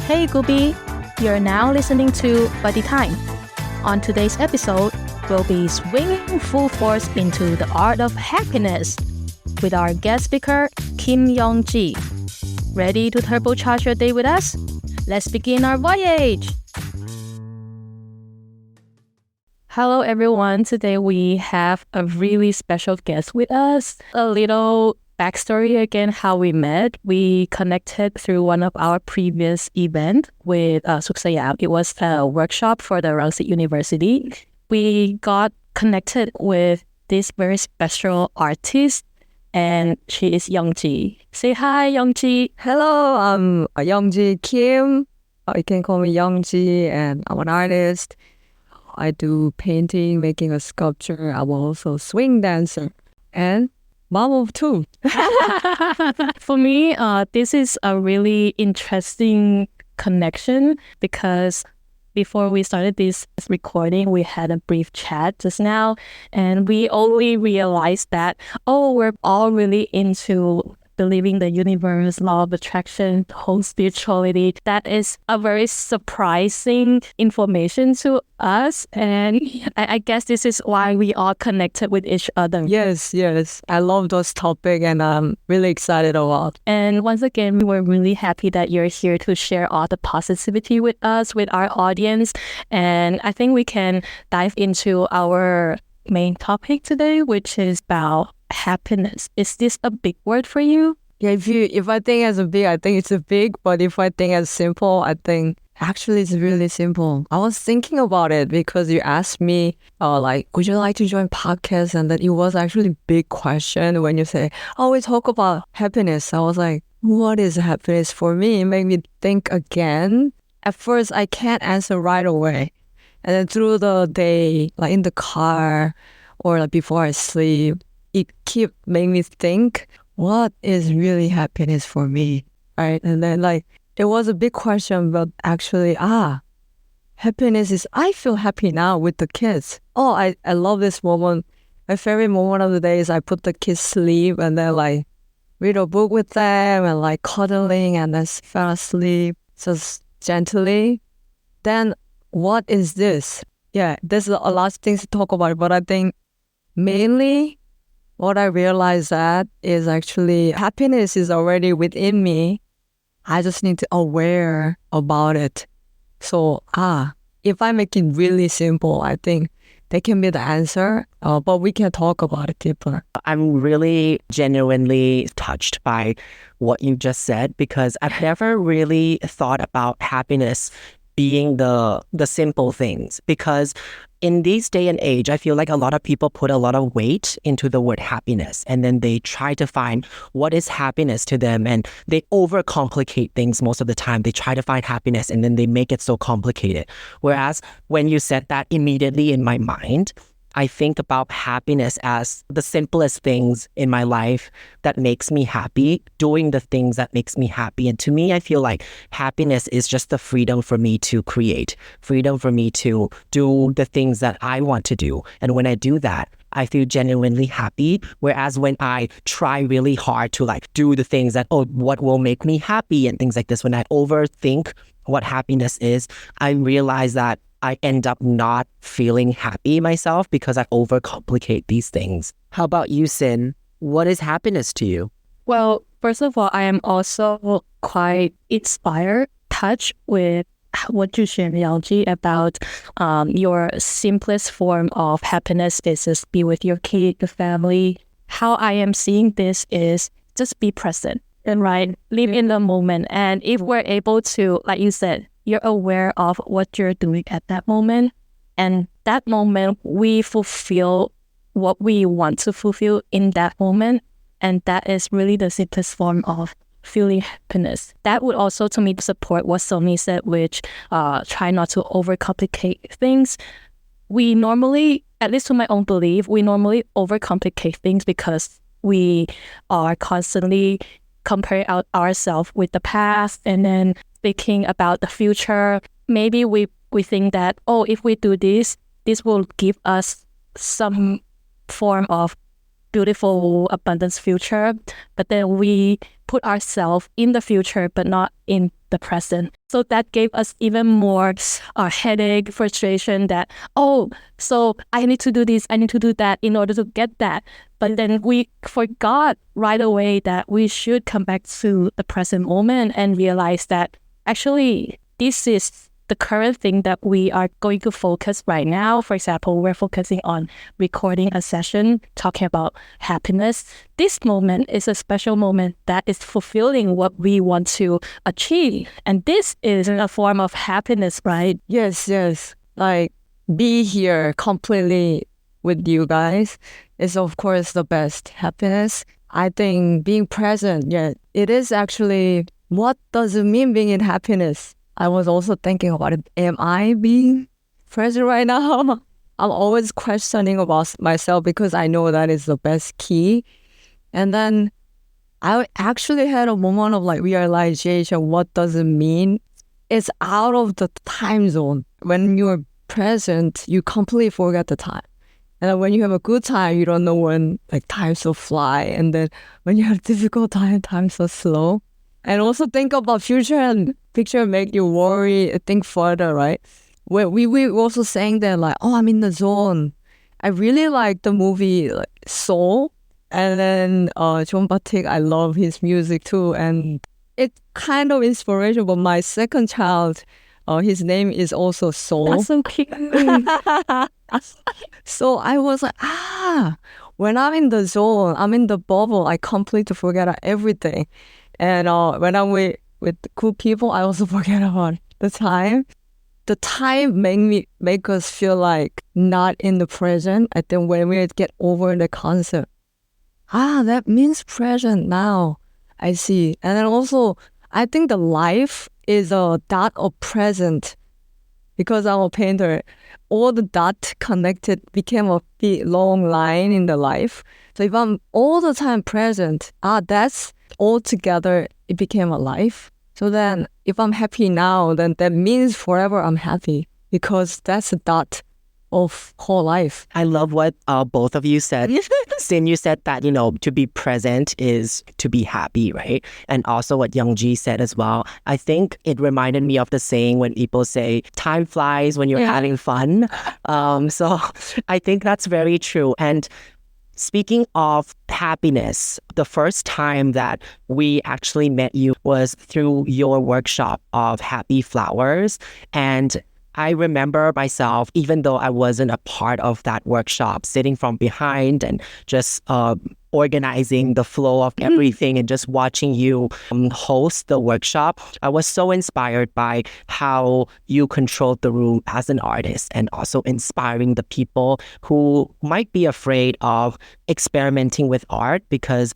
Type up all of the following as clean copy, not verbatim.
Hey Gooby, you're now listening to Buddy Time. On today's episode, we'll be swinging full force into the art of happiness with our guest speaker, Kim Young-ji. Ready to turbocharge your day with us? Let's begin our voyage! Hello everyone, today we have a really special guest with us. A little backstory again, how we met. We connected through one of our previous events with Suksayam. It was a workshop for the Rangsit University. We got connected with this very special artist, and she is Young-ji. Say hi, Young-ji. Hello, I'm Young-ji Kim. You can call me Young-ji, and I'm an artist. I do painting, making a sculpture. I'm also a swing dancer and mom of two. For me, this is a really interesting connection because before we started this recording, we had a brief chat just now, and we only realized that, we're all really into believing the universe, law of attraction, whole spirituality. That is a very surprising information to us. And I guess this is why we are connected with each other. Yes. I love those topics and I'm really excited about. And once again, we're really happy that you're here to share all the positivity with us, with our audience. And I think we can dive into our main topic today, which is about happiness. Is this a big word for you? Yeah, if I think as a big, I think it's a big, but if I think as simple, I think actually it's really simple. I was thinking about it because you asked me, would you like to join podcast? And that it was actually a big question when you say, we talk about happiness. I was like, what is happiness for me? It made me think again. At first, I can't answer right away. And then through the day, like in the car or like before I sleep, it keep making me think, what is really happiness for me, right? And then it was a big question, but actually, happiness is, I feel happy now with the kids. I love this moment. My favorite moment of the day is I put the kids to sleep and then read a book with them and cuddling and then fell asleep just gently. Then what is this? Yeah, there's a lot of things to talk about, but I think mainly what I realized that is actually happiness is already within me. I just need to aware about it. So, if I make it really simple, I think that can be the answer, but we can talk about it deeper. I'm really genuinely touched by what you just said because I've never really thought about happiness being the simple things, because in this day and age, I feel like a lot of people put a lot of weight into the word happiness, and then they try to find what is happiness to them, and they overcomplicate things most of the time. They try to find happiness and then they make it so complicated. Whereas when you said that, immediately in my mind, I think about happiness as the simplest things in my life that makes me happy, doing the things that makes me happy. And to me, I feel like happiness is just the freedom for me to create, freedom for me to do the things that I want to do. And when I do that, I feel genuinely happy. Whereas when I try really hard to do the things that, what will make me happy and things like this, when I overthink what happiness is, I realize that I end up not feeling happy myself because I overcomplicate these things. How about you, Sin? What is happiness to you? Well, first of all, I am also quite inspired, touched with what you shared, Young-ji, about your simplest form of happiness is just be with your kid, the family. How I am seeing this is just be present and live in the moment. And if we're able to, like you said, you're aware of what you're doing at that moment. And that moment, we fulfill what we want to fulfill in that moment. And that is really the simplest form of feeling happiness. That would also, to me, support what Sony said, which try not to overcomplicate things. We normally, at least to my own belief, we normally overcomplicate things because we are constantly comparing ourselves with the past and then thinking about the future. Maybe we think that, if we do this will give us some form of beautiful abundance future. But then we put ourselves in the future, but not in the present. So that gave us even more headache, frustration that, oh, so I need to do this, I need to do that in order to get that. But then we forgot right away that we should come back to the present moment and realize that actually this is the current thing that we are going to focus right now. For example, we're focusing on recording a session talking about happiness. This moment is a special moment that is fulfilling what we want to achieve. And this is a form of happiness, right? Yes. Like be here completely with you guys is of course the best happiness. I think being present, yeah, it is actually, what does it mean being in happiness? I was also thinking about it. Am I being present right now? I'm always questioning about myself because I know that is the best key. And then I actually had a moment of like realization. What does it mean? It's out of the time zone. When you're present, you completely forget the time. And then when you have a good time, you don't know when like time so fly. And then when you have difficult time so slow. And also think about future, and picture make you worry, think further, right? Where we also saying that like, oh, I'm in the zone. I really like the movie like Soul. And then John Batik, I love his music too. And it's kind of inspirational. But my second child, his name is also Soul. That's so cute. So I was like, when I'm in the zone, I'm in the bubble, I completely forget everything. And when I'm with cool people, I also forget about the time. The time make us feel like not in the present. I think when we get over the concept, that means present now. I see. And then also, I think the life is a dot of present. Because I'm a painter, all the dots connected became a big long line in the life. So if I'm all the time present, that's all together, it became a life. So then if I'm happy now, then that means forever I'm happy because that's a dot of whole life. I love what both of you said. Sin, you said that, to be present is to be happy, right? And also what Youngji said as well. I think it reminded me of the saying when people say, time flies when you're having fun. So I think that's very true. And speaking of happiness, the first time that we actually met you was through your workshop of Happy Flowers. And I remember myself, even though I wasn't a part of that workshop, sitting from behind and just organizing the flow of everything and just watching you host the workshop. I was so inspired by how you controlled the room as an artist and also inspiring the people who might be afraid of experimenting with art, because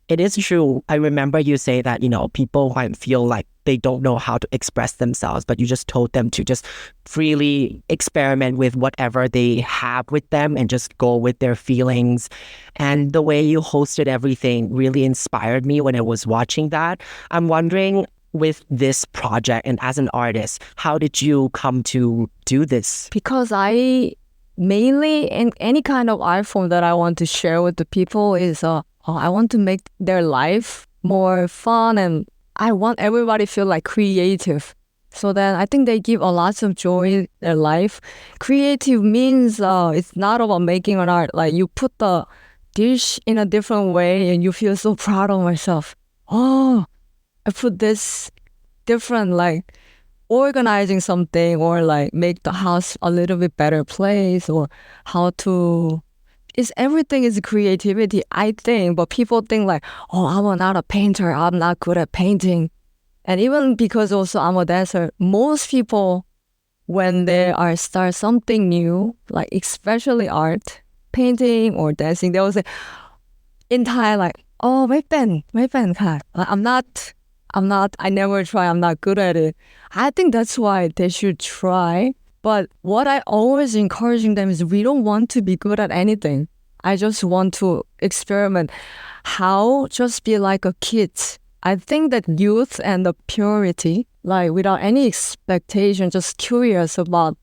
it is true. I remember you say that, people might feel like they don't know how to express themselves, but you just told them to just freely experiment with whatever they have with them and just go with their feelings. And the way you hosted everything really inspired me when I was watching that. I'm wondering, with this project and as an artist, how did you come to do this? Because I mainly, in any kind of art form that I want to share with the people is I want to make their life more fun, and I want everybody to feel like creative. So then I think they give a lot of joy in their life. Creative means it's not about making an art. Like you put the dish in a different way and you feel so proud of myself. Oh, I put this different, like organizing something or like make the house a little bit better place, or how to... everything is creativity, I think, but people think like, oh, I'm not a painter, I'm not good at painting. And even because also I'm a dancer, most people, when they are start something new, like especially art, painting or dancing, they will say in Thai like, oh, ไม่เป็น ค่ะ. Like, I never try, I'm not good at it. I think that's why they should try. But what I always encouraging them is we don't want to be good at anything. I just want to experiment. How? Just be like a kid. I think that youth and the purity, like without any expectation, just curious about,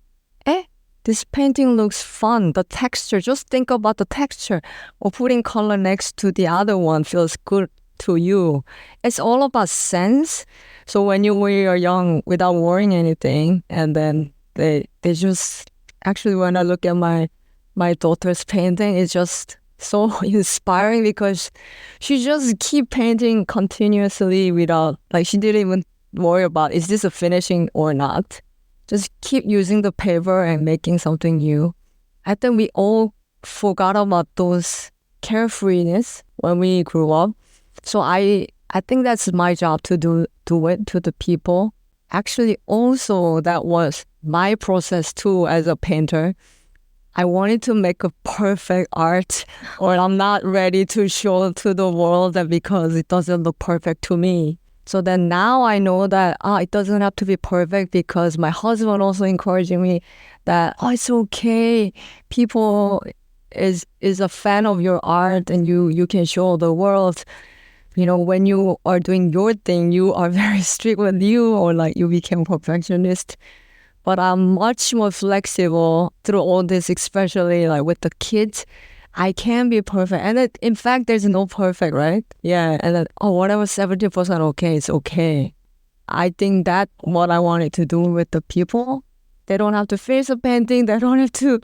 this painting looks fun. The texture, just think about the texture. Or putting color next to the other one feels good to you. It's all about sense. So when you're young, without worrying anything, and then they just actually, when I look at my daughter's painting, it's just so inspiring because she just keep painting continuously without, like, she didn't even worry about is this a finishing or not. Just keep using the paper and making something new. I think we all forgot about those carefreeness when we grew up. So I think that's my job to do it to the people. Actually, also that was my process too as a painter. I wanted to make a perfect art, or I'm not ready to show to the world that because it doesn't look perfect to me. So then now I know that it doesn't have to be perfect, because my husband also encouraging me that it's okay. People is a fan of your art and you can show the world. You know, when you are doing your thing, you are very strict with you, or like you became perfectionist. But I'm much more flexible through all this, especially like with the kids. I can be perfect. And in fact, there's no perfect, right? Yeah. And then, whatever, 70% okay, it's okay. I think that's what I wanted to do with the people. They don't have to finish a painting. They don't have to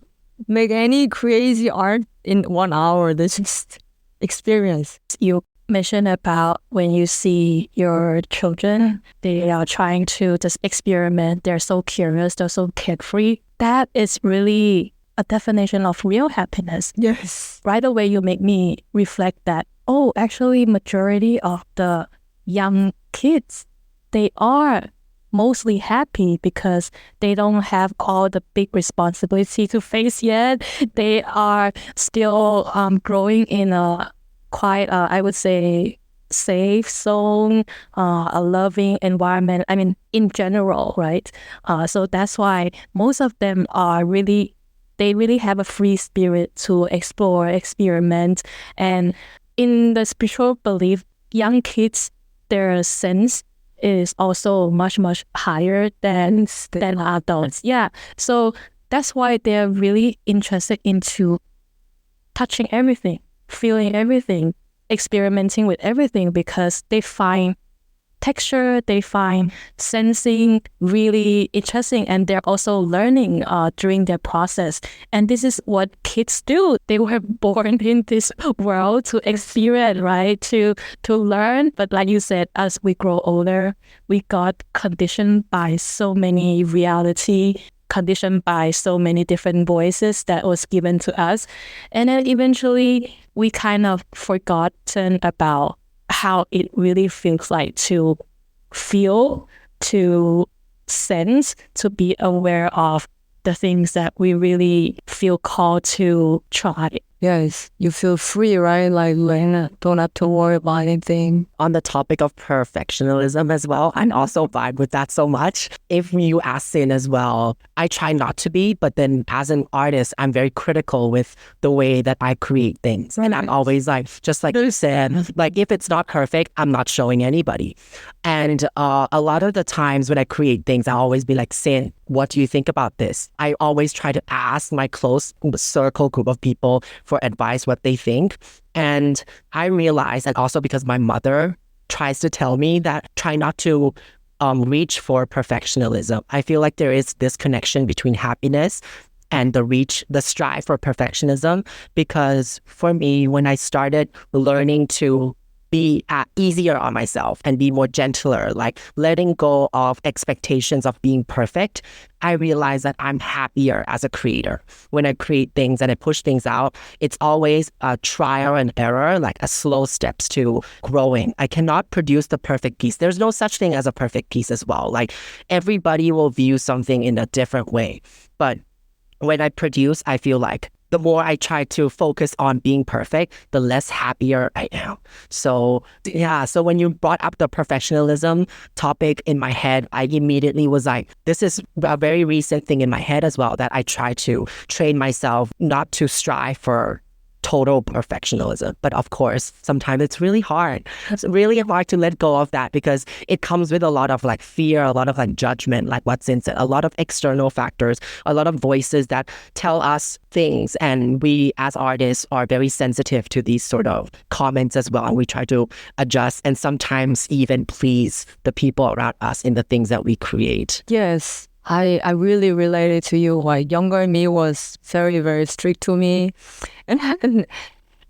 make any crazy art in 1 hour. They just experience. You mentioned about when you see your children, they are trying to just experiment. They're so curious. They're so carefree. That is really a definition of real happiness. Yes. Right away, you make me reflect that, actually, majority of the young kids, they are mostly happy because they don't have all the big responsibility to face yet. They are still growing in a quite, I would say, safe zone, a loving environment. I mean, in general, right? So that's why most of them they really have a free spirit to explore, experiment. And in the spiritual belief, young kids, their sense is also much, much higher than adults. Yeah. So that's why they're really interested into touching everything, feeling everything, experimenting with everything, because they find texture, they find sensing really interesting, and they're also learning during their process. And this is what kids do. They were born in this world to experience, right? To learn. But like you said, as we grow older, we got conditioned by so many reality, conditioned by so many different voices that was given to us. And then eventually we kind of forgotten about how it really feels like to feel, to sense, to be aware of the things that we really feel called to try. Yes, you feel free, right? Like you don't have to worry about anything. On the topic of perfectionism as well, I also vibe with that so much. If you ask Sin as well, I try not to be, but then as an artist, I'm very critical with the way that I create things. And I'm always like, just like you said, like if it's not perfect, I'm not showing anybody. And a lot of the times when I create things, I always be like, Sin, what do you think about this? I always try to ask my close circle group of people for advice, what they think. And I realize, and also because my mother tries to tell me that try not to reach for perfectionism. I feel like there is this connection between happiness and the strive for perfectionism. Because for me, when I started learning to be easier on myself and be more gentler, like letting go of expectations of being perfect, I realize that I'm happier as a creator. When I create things and I push things out, it's always a trial and error, like a slow steps to growing. I cannot produce the perfect piece. There's no such thing as a perfect piece as well. Like everybody will view something in a different way. But when I produce, I feel like the more I try to focus on being perfect, the less happier I am. So yeah, so when you brought up the perfectionism topic in my head, I immediately was like, this is a very recent thing in my head as well, that I try to train myself not to strive for total perfectionism. But of course, sometimes it's really hard. It's really hard to let go of that because it comes with a lot of like fear, a lot of like judgment, like what's in it, a lot of external factors, a lot of voices that tell us things. And we as artists are very sensitive to these sort of comments as well. And we try to adjust and sometimes even please the people around us in the things that we create. Yes, I really related to you. Like younger me was very, very strict to me. And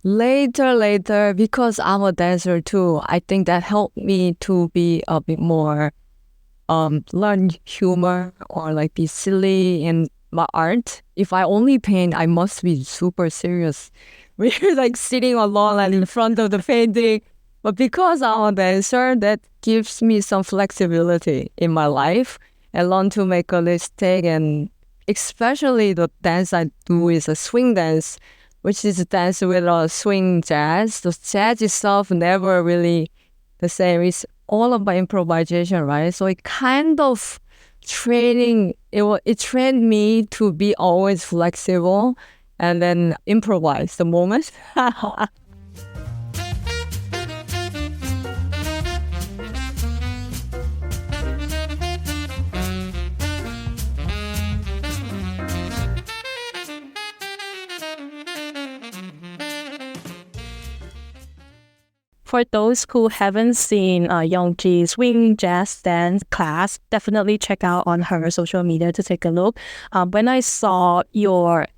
later, because I'm a dancer too, I think that helped me to be a bit more, learn humor or like be silly in my art. If I only paint, I must be super serious. We're like sitting alone and in front of the painting. But because I'm a dancer, that gives me some flexibility in my life. I learn to make a mistake, and especially the dance I do is a swing dance, which is a dance with a swing jazz. The jazz itself never really the same. It's all about improvisation, right? So it kind of it trained me to be always flexible and then improvise the moment. For those who haven't seen Youngji's swing jazz dance class, definitely check out on her social media to take a look. When I saw your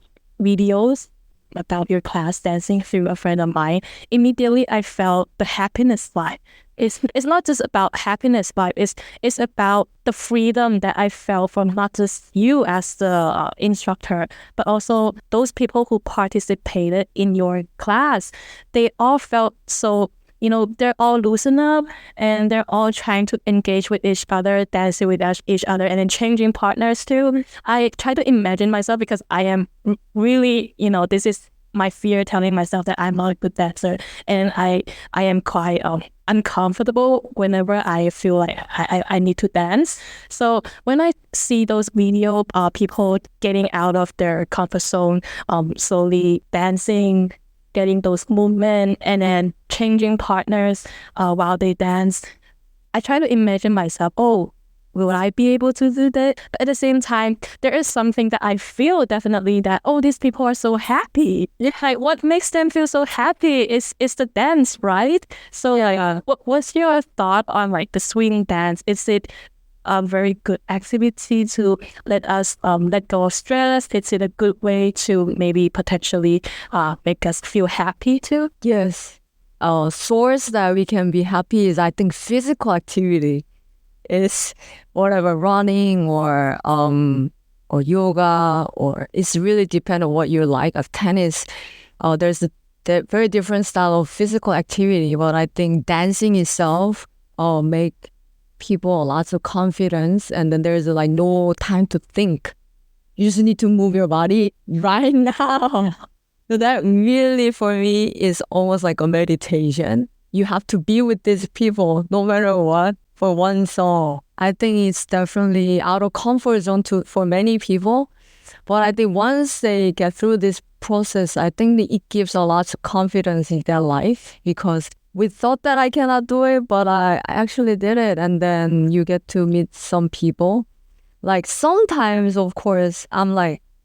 videos about your class dancing through a friend of mine, immediately I felt the happiness vibe. It's not just about happiness vibe. It's about the freedom that I felt from not just you as the instructor, but also those people who participated in your class. They all felt so, they're all loosened up and they're all trying to engage with each other, dancing with each other, and then changing partners too. I try to imagine myself because I am really, this is my fear telling myself that I'm not a good dancer. And I am quite uncomfortable whenever I feel like I need to dance. So when I see those video people getting out of their comfort zone, slowly dancing, getting those movements, and then changing partners while they dance, I try to imagine myself, oh, will I be able to do that? But at the same time, there is something that I feel definitely that, oh, these people are so happy. Like, what makes them feel so happy is the dance, right? So what's your thought on like the swing dance? Is it a very good activity to let us let go of stress? Is it a good way to maybe potentially make us feel happy too? Yes. Source that we can be happy is, I think, physical activity. Is whatever, running or yoga, or it's really depend on what you like. Of tennis, there's a very different style of physical activity, but I think dancing itself make people lots of confidence, and then there's like no time to think. You just need to move your body right now. So that really for me is almost like a meditation. You have to be with these people no matter what for one song. I think it's definitely out of comfort zone for many people. But I think once they get through this process, I think that it gives a lot of confidence in their life, because we thought that I cannot do it, but I actually did it. And then you get to meet some people. Like sometimes, of course,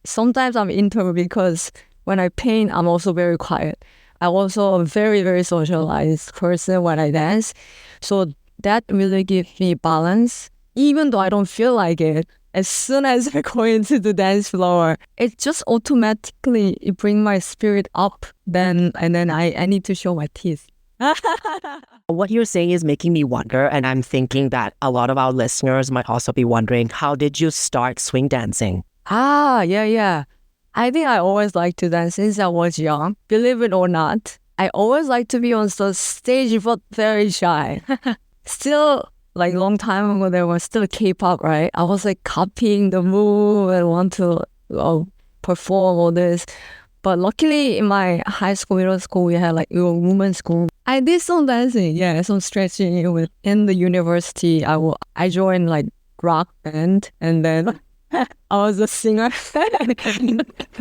sometimes I'm introvert because when I paint, I'm also very quiet. I'm also a very, very socialized person when I dance. So that really gives me balance, even though I don't feel like it. As soon as I go into the dance floor, it just automatically brings my spirit up. And then I need to show my teeth. What you're saying is making me wonder, and I'm thinking that a lot of our listeners might also be wondering, how did you start swing dancing? Yeah. I think I always liked to dance since I was young. Believe it or not, I always liked to be on the stage, but very shy. Still, like long time ago, there was still K-pop, right? I was like copying the move and want to perform all this. But luckily in my high school, middle school, we had like women's school. I did some dancing, some stretching. In the university, I joined like rock band, and then I was a singer.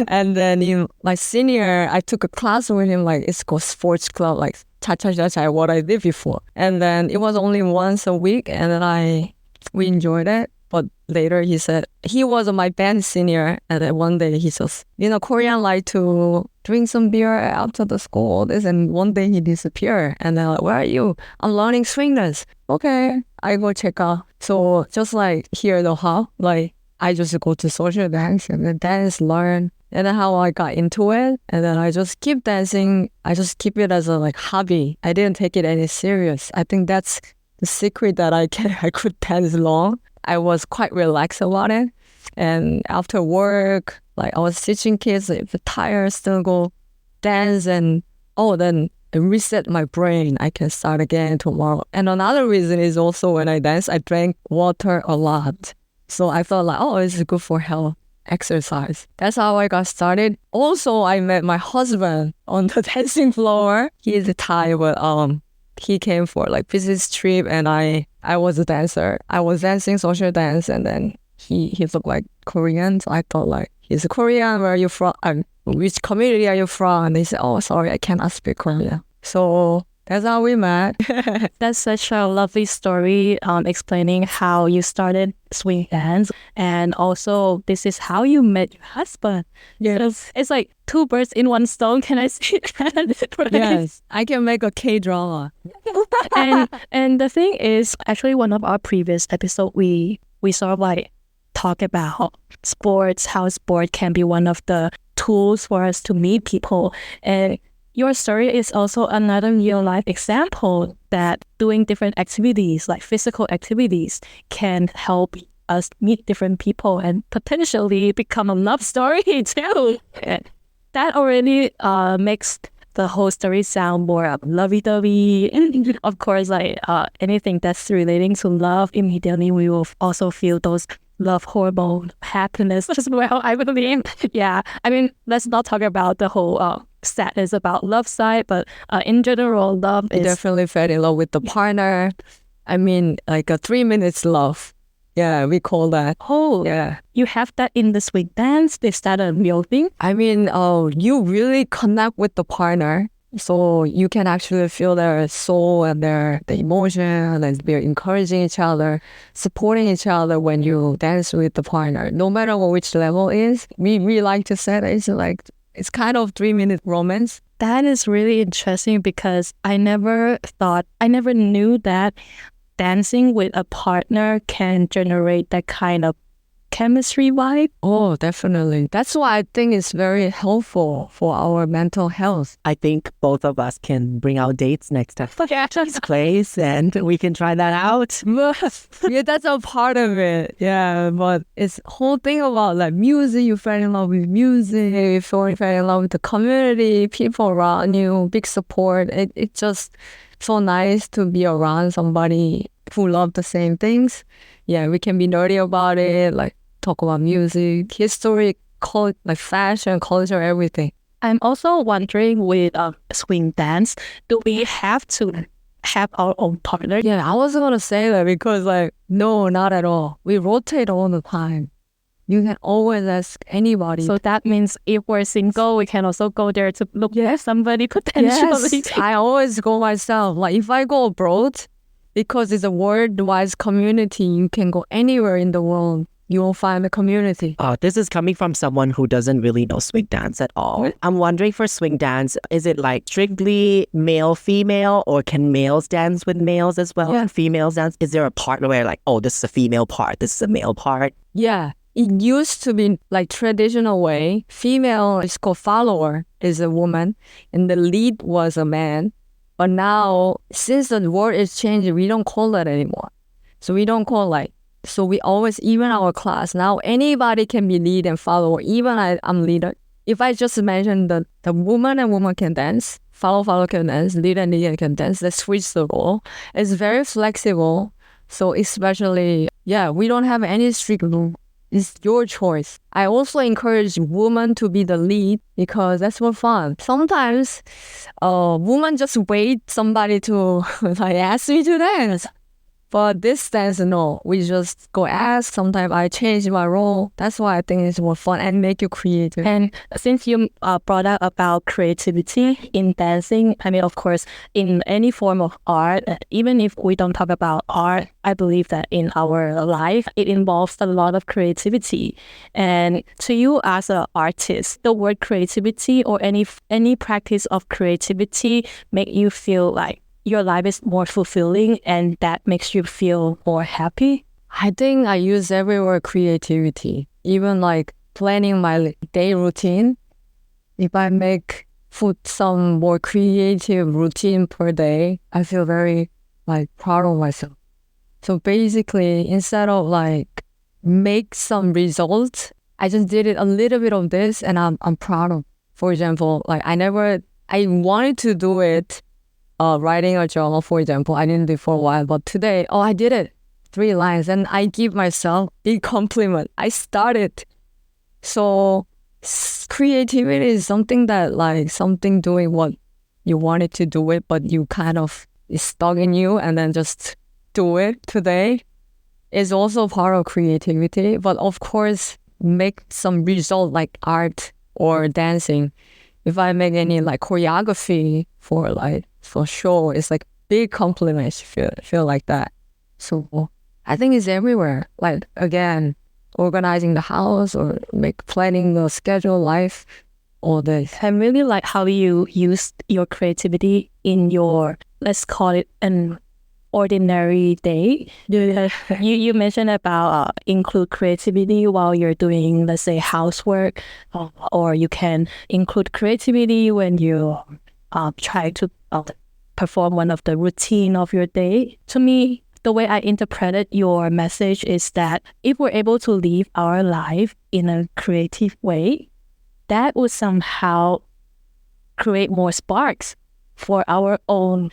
And then in my senior, I took a class with him, like it's called sports club, like cha-cha-cha-cha, what I did before. And then it was only once a week, and then we enjoyed it. But later he said, he was my band senior, and then one day he says, Korean like to drink some beer after the school, this, and one day he disappeared. And then like, where are you? I'm learning swing dance. Okay, I go check out. So just like here the hub, like I just go to social dance and then dance, learn. And then how I got into it, and then I just keep dancing. I just keep it as a like hobby. I didn't take it any serious. I think that's the secret that I could dance long. I was quite relaxed about it. And after work, like I was teaching kids, if the tired, still go dance, and then I reset my brain. I can start again tomorrow. And another reason is also when I dance, I drank water a lot. So I felt like, it's good for health, exercise. That's how I got started. Also, I met my husband on the dancing floor. He is Thai, but he came for like business trip, and I was a dancer. I was dancing social dance, and then he looked like Korean. So I thought like, he's a Korean. Where are you from? Which community are you from? And they said, sorry, I cannot speak Korean. So that's how we met. That's such a lovely story, explaining how you started swing dance, and also this is how you met your husband. Yes. It's like two birds in one stone. Can I say that? Right? Yes, I can make a K-drama. and the thing is, actually, one of our previous episodes, we sort of like talk about sports, how sport can be one of the tools for us to meet people. And your story is also another real life example that doing different activities, like physical activities, can help us meet different people and potentially become a love story too. And that already makes the whole story sound more lovey-dovey. And of course, like anything that's relating to love, immediately we will also feel those love hormone happiness as well, I believe. Yeah, I mean, let's not talk about the whole sadness about love side, but in general, love is definitely fell in love with the partner. I mean, like a 3 minutes love. Yeah, we call that. Oh, Yeah. You have that in the swing dance? Is that a real thing? I mean, you really connect with the partner. So you can actually feel their soul and the emotion, and they're encouraging each other, supporting each other when you dance with the partner. No matter which level is, we like to say that it's kind of 3 minute romance. That is really interesting because I never knew that dancing with a partner can generate that kind of chemistry vibe. Oh, definitely. That's why I think it's very helpful for our mental health. I think both of us can bring out dates next time Yeah. this place, and we can try that out. Yeah, that's a part of it. Yeah, but it's whole thing about like music. You fell in love with music. You fell in love with the community, people around you, big support. It's just so nice to be around somebody who love the same things. Yeah, we can be nerdy about it, like talk about music, history, like fashion, culture, everything. I'm also wondering with swing dance, do we have to have our own partner? Yeah, I was gonna say that because like, no, not at all. We rotate all the time. You can always ask anybody. So that means if we're single, we can also go there to look at somebody potentially. Yes, I always go myself. Like if I go abroad, because it's a worldwide community, you can go anywhere in the world. You will find a community. This is coming from someone who doesn't really know swing dance at all. I'm wondering, for swing dance, is it like strictly male-female, or can males dance with males as well? Yeah. And females dance? Is there a part where like, this is a female part, this is a male part? Yeah. It used to be like traditional way. Female is called follower, is a woman, and the lead was a man. But now, since the word is changing, we don't call that anymore. So we don't call so we always, even our class, now anybody can be lead and follower. Even I'm leader. If I just mention the woman and woman can dance, follow can dance, lead and leader can dance, let's switch the role. It's very flexible. So especially, we don't have any strict rule. It's your choice. I also encourage women to be the lead because that's more fun. Sometimes women just wait somebody to like ask me to dance. But this dance, no, we just go ask. Sometimes I change my role. That's why I think it's more fun and make you creative. And since you brought up about creativity in dancing, I mean, of course, in any form of art, even if we don't talk about art, I believe that in our life, it involves a lot of creativity. And to you as an artist, the word creativity or any practice of creativity make you feel like your life is more fulfilling and that makes you feel more happy? I think I use everywhere creativity, even like planning my day routine. If I put some more creative routine per day, I feel very like proud of myself. So basically, instead of like make some results, I just did it a little bit of this and I'm proud of. For example, like I wanted to do it, writing a journal, for example. I didn't do it for a while, but today, I did it. 3 lines, and I give myself big compliment. I started. So creativity is something that like something doing what you wanted to do it, but you kind of is stuck in you and then just do it today is also part of creativity. But of course, make some result like art or dancing. If I make any like choreography for show, it's like big compliments. Feel like that. So I think it's everywhere. Like again, organizing the house or planning the schedule, life, all this. I really like how you use your creativity in your, let's call it an ordinary day. You mentioned about include creativity while you're doing, let's say, housework, or you can include creativity when you try to perform one of the routine of your day. To me, the way I interpreted your message is that if we're able to live our life in a creative way, that would somehow create more sparks for our own,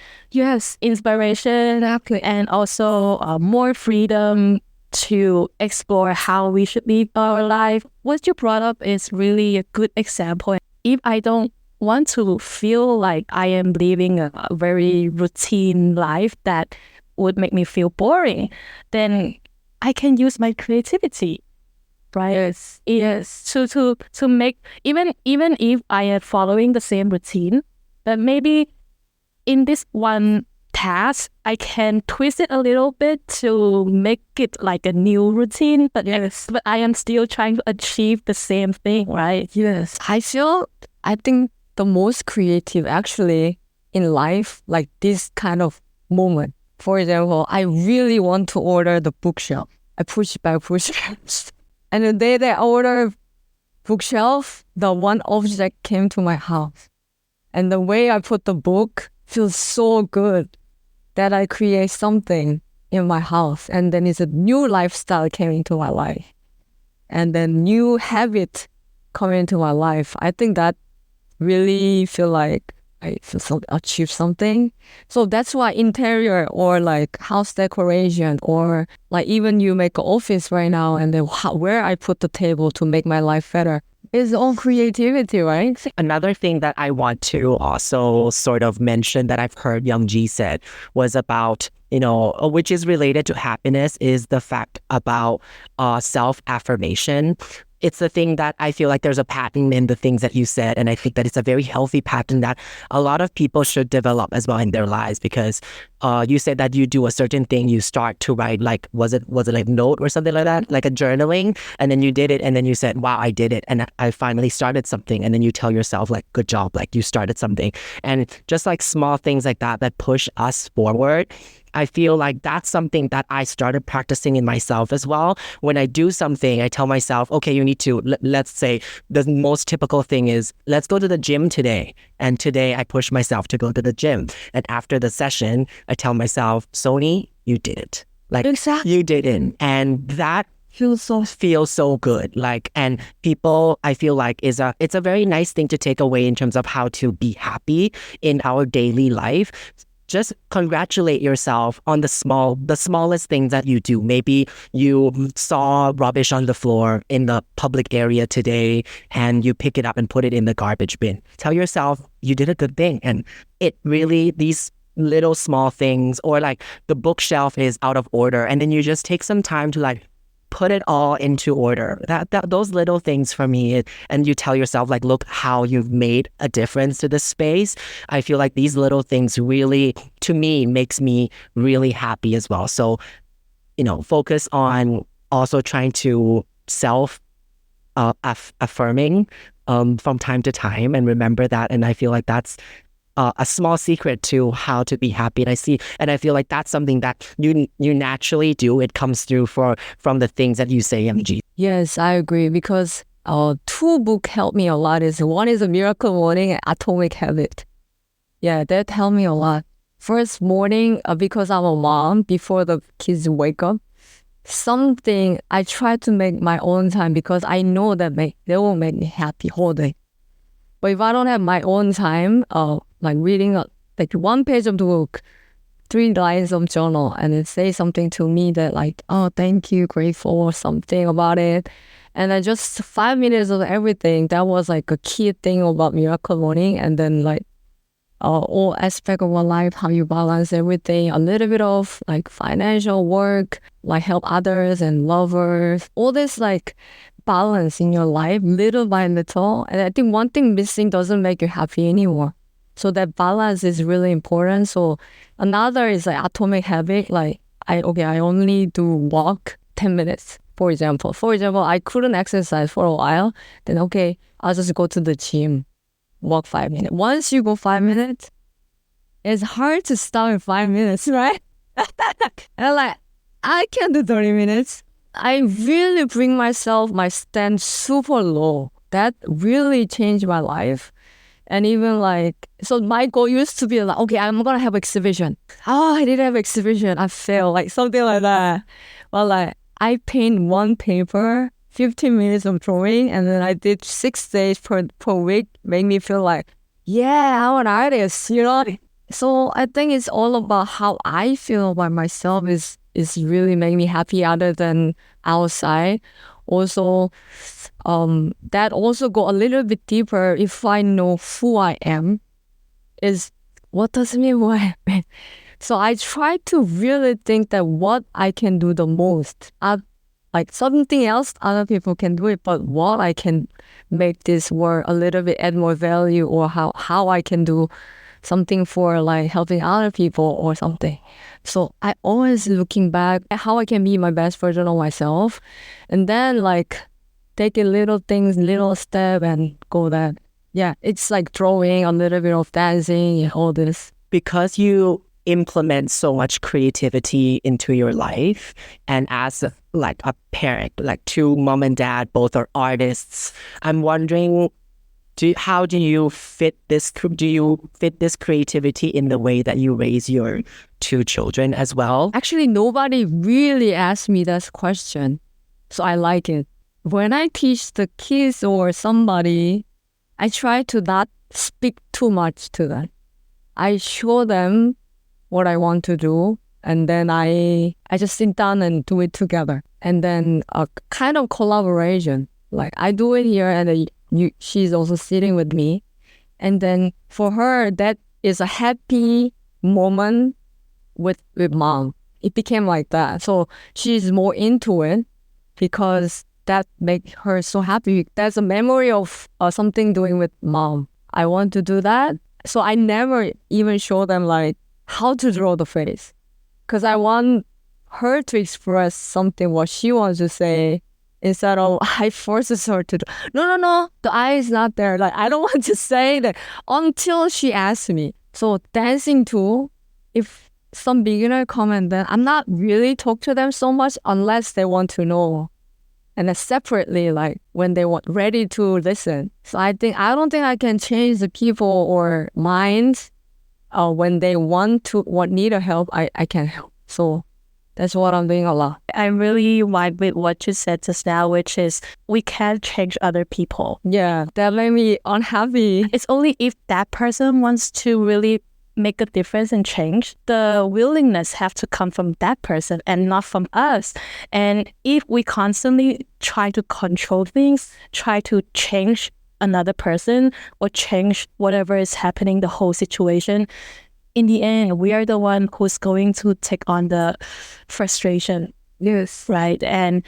inspiration, and also more freedom to explore how we should live our life. What you brought up is really a good example. If I don't want to feel like I am living a very routine life that would make me feel boring, then I can use my creativity, right? Yes. To make, even if I am following the same routine, but maybe in this one task, I can twist it a little bit to make it like a new routine, but I am still trying to achieve the same thing, right? Yes. I think the most creative actually in life, like this kind of moment. For example, I really want to order the bookshelf. I push back. And the day that I ordered bookshelf, the one object came to my house. And the way I put the book feels so good that I create something in my house. And then it's a new lifestyle came into my life. And then new habit come into my life. I think that really feel like I achieve something. So that's why interior or like house decoration or like even you make an office right now and then where I put the table to make my life better is all creativity, right? Another thing that I want to also sort of mention that I've heard Youngji said was about, which is related to happiness, is the fact about self-affirmation. It's the thing that I feel like there's a pattern in the things that you said. And I think that it's a very healthy pattern that a lot of people should develop as well in their lives, because you said that you do a certain thing, you start to write, like, was it like note or something like that, like a journaling, and then you did it, and then you said, wow, I did it, and I finally started something, and then you tell yourself, like, good job, like you started something. And just like small things like that push us forward. I feel like that's something that I started practicing in myself as well. When I do something, I tell myself, okay, you need to, let's say the most typical thing is, let's go to the gym today. And today I push myself to go to the gym. And after the session, I tell myself, Sony, you did it. Like, exactly. You didn't. And that feels so good. Like, and people, I feel like it's a very nice thing to take away in terms of how to be happy in our daily life. Just congratulate yourself on the smallest things that you do. Maybe you saw rubbish on the floor in the public area today and you pick it up and put it in the garbage bin. Tell yourself you did a good thing. And it really, these little small things, or like the bookshelf is out of order, and then you just take some time to like put it all into order. That those little things for me, and you tell yourself like, look how you've made a difference to the space. I feel like these little things really, to me, makes me really happy as well. So, focus on also trying to self affirming from time to time, and remember that. And I feel like that's a small secret to how to be happy. And I feel like that's something that you naturally do. It comes through from the things that you say, MG. Yes, I agree, because two books help me a lot. One is A Miracle Morning and Atomic Habit. Yeah, that helped me a lot. First morning, because I'm a mom, before the kids wake up, something I try to make my own time, because I know that they will make me happy whole day. But if I don't have my own time, like reading like one page of the book, 3 lines of journal, and it say something to me that like, oh, thank you, grateful, or something about it. And then just 5 minutes of everything, that was like a key thing about Miracle Morning. And then like all aspect of our life, how you balance everything, a little bit of like financial work, like help others and lovers, all this like balance in your life, little by little. And I think one thing missing doesn't make you happy anymore. So that balance is really important. So another is like atomic habit. Like I only do walk 10 minutes, for example. I couldn't exercise for a while. Then I'll just go to the gym, walk 5 minutes. Once you go 5 minutes, it's hard to stop in 5 minutes, right? And like, I can do 30 minutes. I really bring my stand super low. That really changed my life. And even like, so my goal used to be like, I'm going to have exhibition. Oh, I didn't have exhibition. I failed, like something like that. Well, like I paint one paper, 15 minutes of drawing, and then I did 6 days per week, make me feel like, yeah, I'm an artist, So I think it's all about how I feel about myself is really making me happy, other than outside. Also, that also go a little bit deeper. If I know who I am, is what does it mean who I am? So I try to really think that what I can do the most. Like something else, other people can do it, but what I can make this work a little bit add more value, or how I can do something for like helping other people or something. So I always looking back at how I can be my best version of myself, and then like taking little things, little step, and go that. Yeah, it's like drawing, a little bit of dancing, and all this. Because you implement so much creativity into your life, and as like a parent, like 2 mom and dad, both are artists, I'm wondering, how do you fit this creativity in the way that you raise your 2 children as well? Actually, nobody really asked me that question, so I like it. When I teach the kids or somebody, I try to not speak too much to them. I show them what I want to do, and then I just sit down and do it together. And then a kind of collaboration. Like I do it here, and she's also sitting with me. And then for her, that is a happy moment with mom. It became like that. So she's more into it because that makes her so happy. That's a memory of something doing with mom. I want to do that. So I never even show them like how to draw the face, because I want her to express something what she wants to say, instead of I forces her to do. No, the eye is not there. Like I don't want to say that until she asks me. So dancing too, if some beginner comment, then I'm not really talk to them so much unless they want to know. And then separately, like when they want ready to listen. So I don't think I can change the people or minds. When they need a help, I can help. So that's what I'm doing a lot. I really vibe with what you said just now, which is we can't change other people. Yeah, that made me unhappy. It's only if that person wants to really make a difference and change, the willingness have to come from that person and not from us. And if we constantly try to control things, try to change another person or change whatever is happening, the whole situation, in the end, we are the one who's going to take on the frustration, Yes. right? And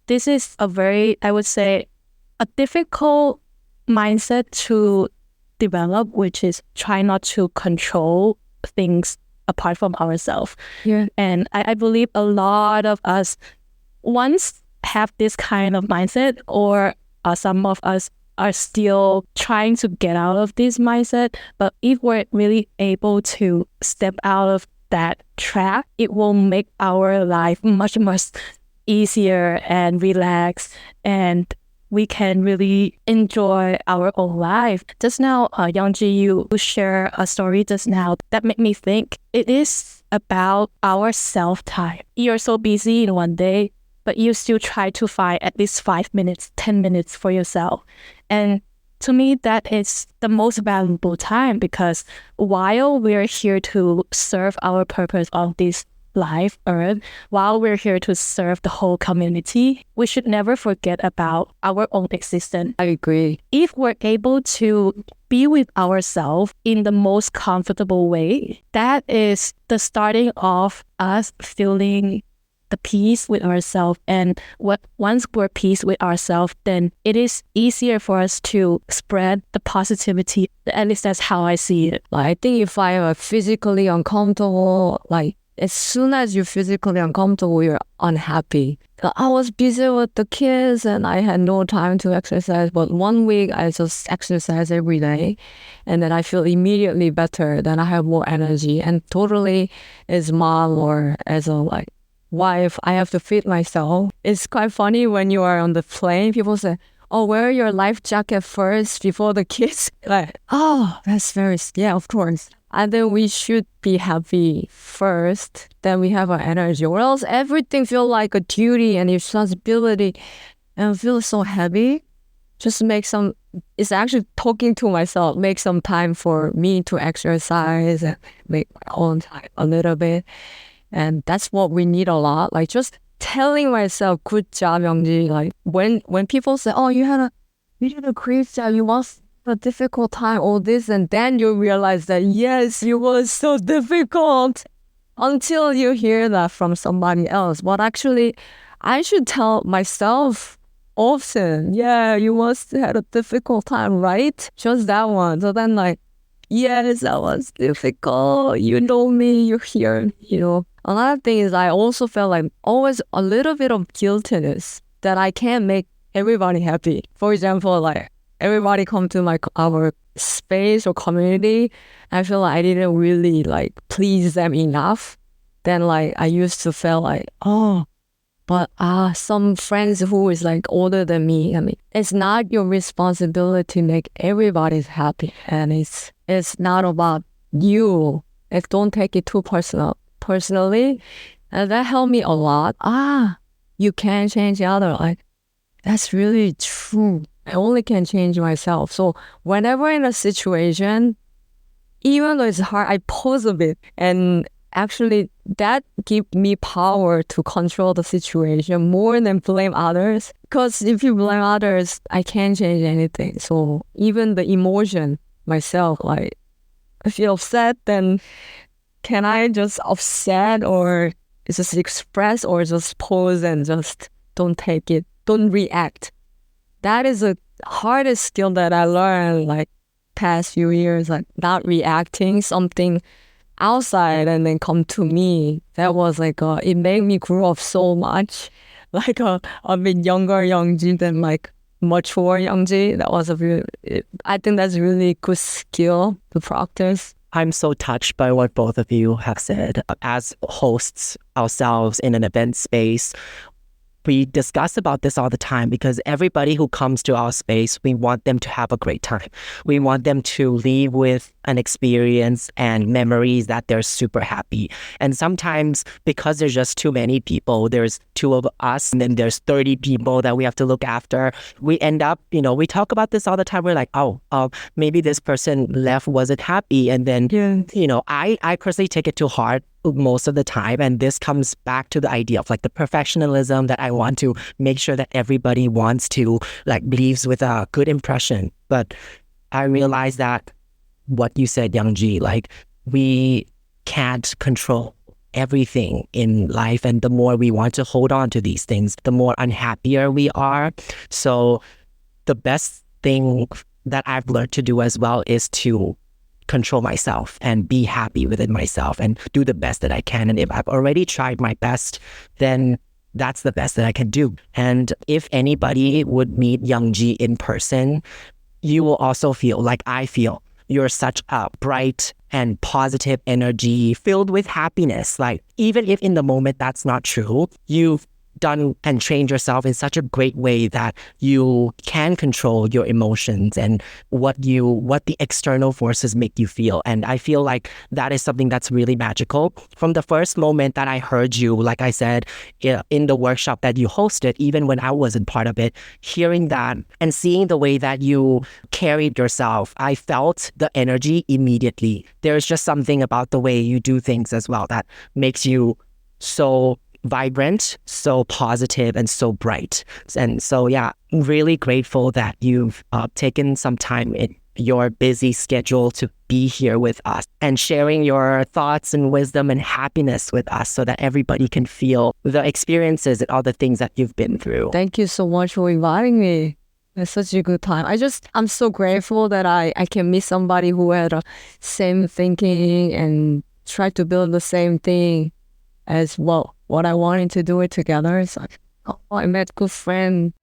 this is a very, I would say, a difficult mindset to develop, which is try not to control things apart from ourselves. Yeah. And I believe a lot of us once have this kind of mindset, or some of us are still trying to get out of this mindset. But if we're really able to step out of that trap, it will make our life much, much easier and relaxed, and we can really enjoy our own life. Just now, Youngji, you share a story just now that made me think it is about our self-time. You're so busy in one day, but you still try to find at least 5 minutes, 10 minutes for yourself. And to me, that is the most valuable time, because while we're here to serve our purpose of this life, earth, while we're here to serve the whole community, we should never forget about our own existence. I agree. If we're able to be with ourselves in the most comfortable way, that is the starting of us feeling the peace with ourselves. And once we're peace with ourselves, then it is easier for us to spread the positivity. At least that's how I see it. Like, I think if I am physically uncomfortable, like as soon as you're physically uncomfortable, you're unhappy. I was busy with the kids and I had no time to exercise. But 1 week I just exercise every day, and then I feel immediately better. Then I have more energy, and totally as mom or as a wife, I have to feed myself. It's quite funny when you are on the plane, people say, oh, wear your life jacket first before the kids. Like, oh, that's yeah, of course. And then we should be happy first, then we have our energy. Or else everything feels like a duty and responsibility and feel so heavy. Just it's actually talking to myself, make some time for me to exercise and make my own time a little bit. And that's what we need a lot. Like just telling myself, good job, Youngji. Like when people say, oh, you did a great job, you must have a difficult time, all this, and then you realize that, yes, it was so difficult, until you hear that from somebody else. But actually, I should tell myself often, yeah, you must have had a difficult time, right? Just that one. So then yes, that was difficult. You know me, you're here, Another thing is I also felt like always a little bit of guiltiness that I can't make everybody happy. For example, everybody come to our space or community, I feel like I didn't really please them enough. Then I used to feel but some friends who is older than me, I mean, it's not your responsibility to make everybody happy, and it's not about you. Don't take it too personally, and that helped me a lot. You can change the other. That's really true. I only can change myself. So whenever in a situation, even though it's hard, I pause a bit, and actually that gives me power to control the situation more than blame others. Because if you blame others, I can't change anything. So even the emotion myself, if you're upset, then can I just upset or just express or just pause and just don't take it, don't react? That is the hardest skill that I learned past few years, not reacting something outside and then come to me. That was it made me grow up so much, a bit younger Youngji than mature Youngji. That was I think that's a really good skill to practice. I'm so touched by what both of you have said. As hosts ourselves in an event space, we discuss about this all the time, because everybody who comes to our space, we want them to have a great time. We want them to leave with an experience and memories that they're super happy. And sometimes because there's just too many people, there's two of us and then there's 30 people that we have to look after. We end up, we talk about this all the time. We're like, maybe this person left, wasn't happy. And then, I personally take it to heart most of the time. And this comes back to the idea of the perfectionism, that I want to make sure that everybody wants to leaves with a good impression. But I realized that what you said, Youngji, we can't control everything in life. And the more we want to hold on to these things, the more unhappier we are. So the best thing that I've learned to do as well is to control myself and be happy within myself and do the best that I can. And if I've already tried my best, then that's the best that I can do. And if anybody would meet Youngji in person, you will also feel like I feel. You're such a bright and positive energy filled with happiness. Like, even if in the moment that's not true, you've done and trained yourself in such a great way that you can control your emotions and what the external forces make you feel. And I feel like that is something that's really magical. From the first moment that I heard you, like I said, in the workshop that you hosted, even when I wasn't part of it, hearing that and seeing the way that you carried yourself, I felt the energy immediately. There's just something about the way you do things as well that makes you so vibrant, so positive, and so bright. And so, yeah, I'm really grateful that you've taken some time in your busy schedule to be here with us and sharing your thoughts and wisdom and happiness with us so that everybody can feel the experiences and all the things that you've been through. Thank you so much for inviting me. It's such a good time. I'm so grateful that I can meet somebody who had the same thinking and try to build the same thing as well. What I wanted to do it together. It's like, oh, I met a good friend.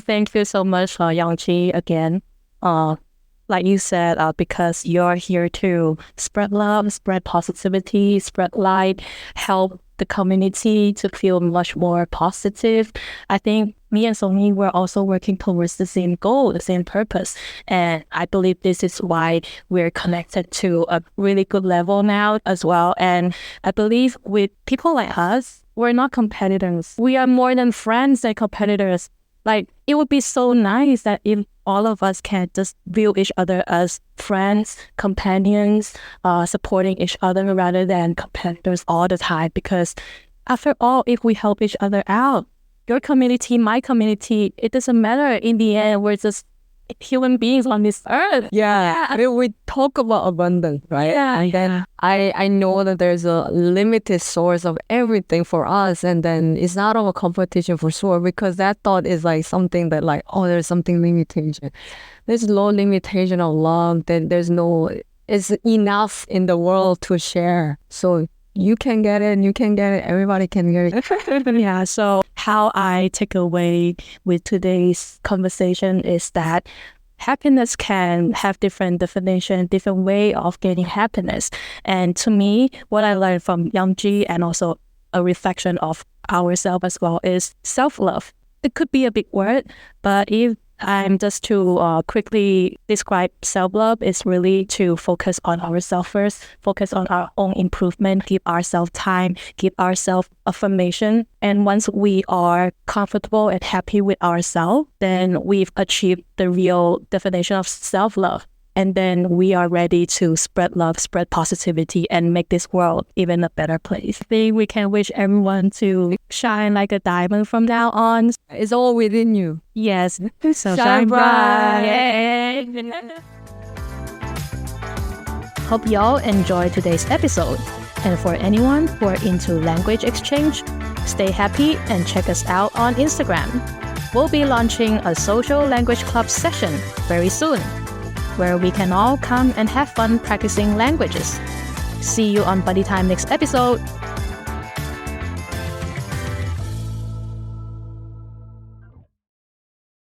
Thank you so much, Yangji, again. Like you said, because you're here to spread love, spread positivity, spread light, help the community to feel much more positive. I think me and Sony were also working towards the same goal, the same purpose. And I believe this is why we're connected to a really good level now as well. And I believe with people like us, we're not competitors. We are more than friends and competitors. Like, it would be so nice that if all of us can just view each other as friends, companions, supporting each other rather than competitors all the time. Because after all, if we help each other out, your community, my community, it doesn't matter. In the end, we're just human beings on this earth. Yeah. I mean, we talk about abundance, right? Yeah. And then I know that there's a limited source of everything for us, and then it's not of a competition for sure, because that thought is like something that like, oh, there's something limitation. There's no limitation of love. Then it's enough in the world to share. So you can get it, everybody can get it. Yeah, so how I take away with today's conversation is that happiness can have different definition, different way of getting happiness. And to me, what I learned from Youngji and also a reflection of ourselves as well is self-love. It could be a big word, but if I'm just to quickly describe self-love, is really to focus on ourselves first, focus on our own improvement, give ourselves time, give ourselves affirmation. And once we are comfortable and happy with ourselves, then we've achieved the real definition of self-love. And then we are ready to spread love, spread positivity, and make this world even a better place. I think we can wish everyone to shine like a diamond from now on. It's all within you. Yes. So Shine bright. Yay. Hope y'all enjoyed today's episode. And for anyone who are into language exchange, stay happy and check us out on Instagram. We'll be launching a social language club session very soon, where we can all come and have fun practicing languages. See you on Buddy Time next episode.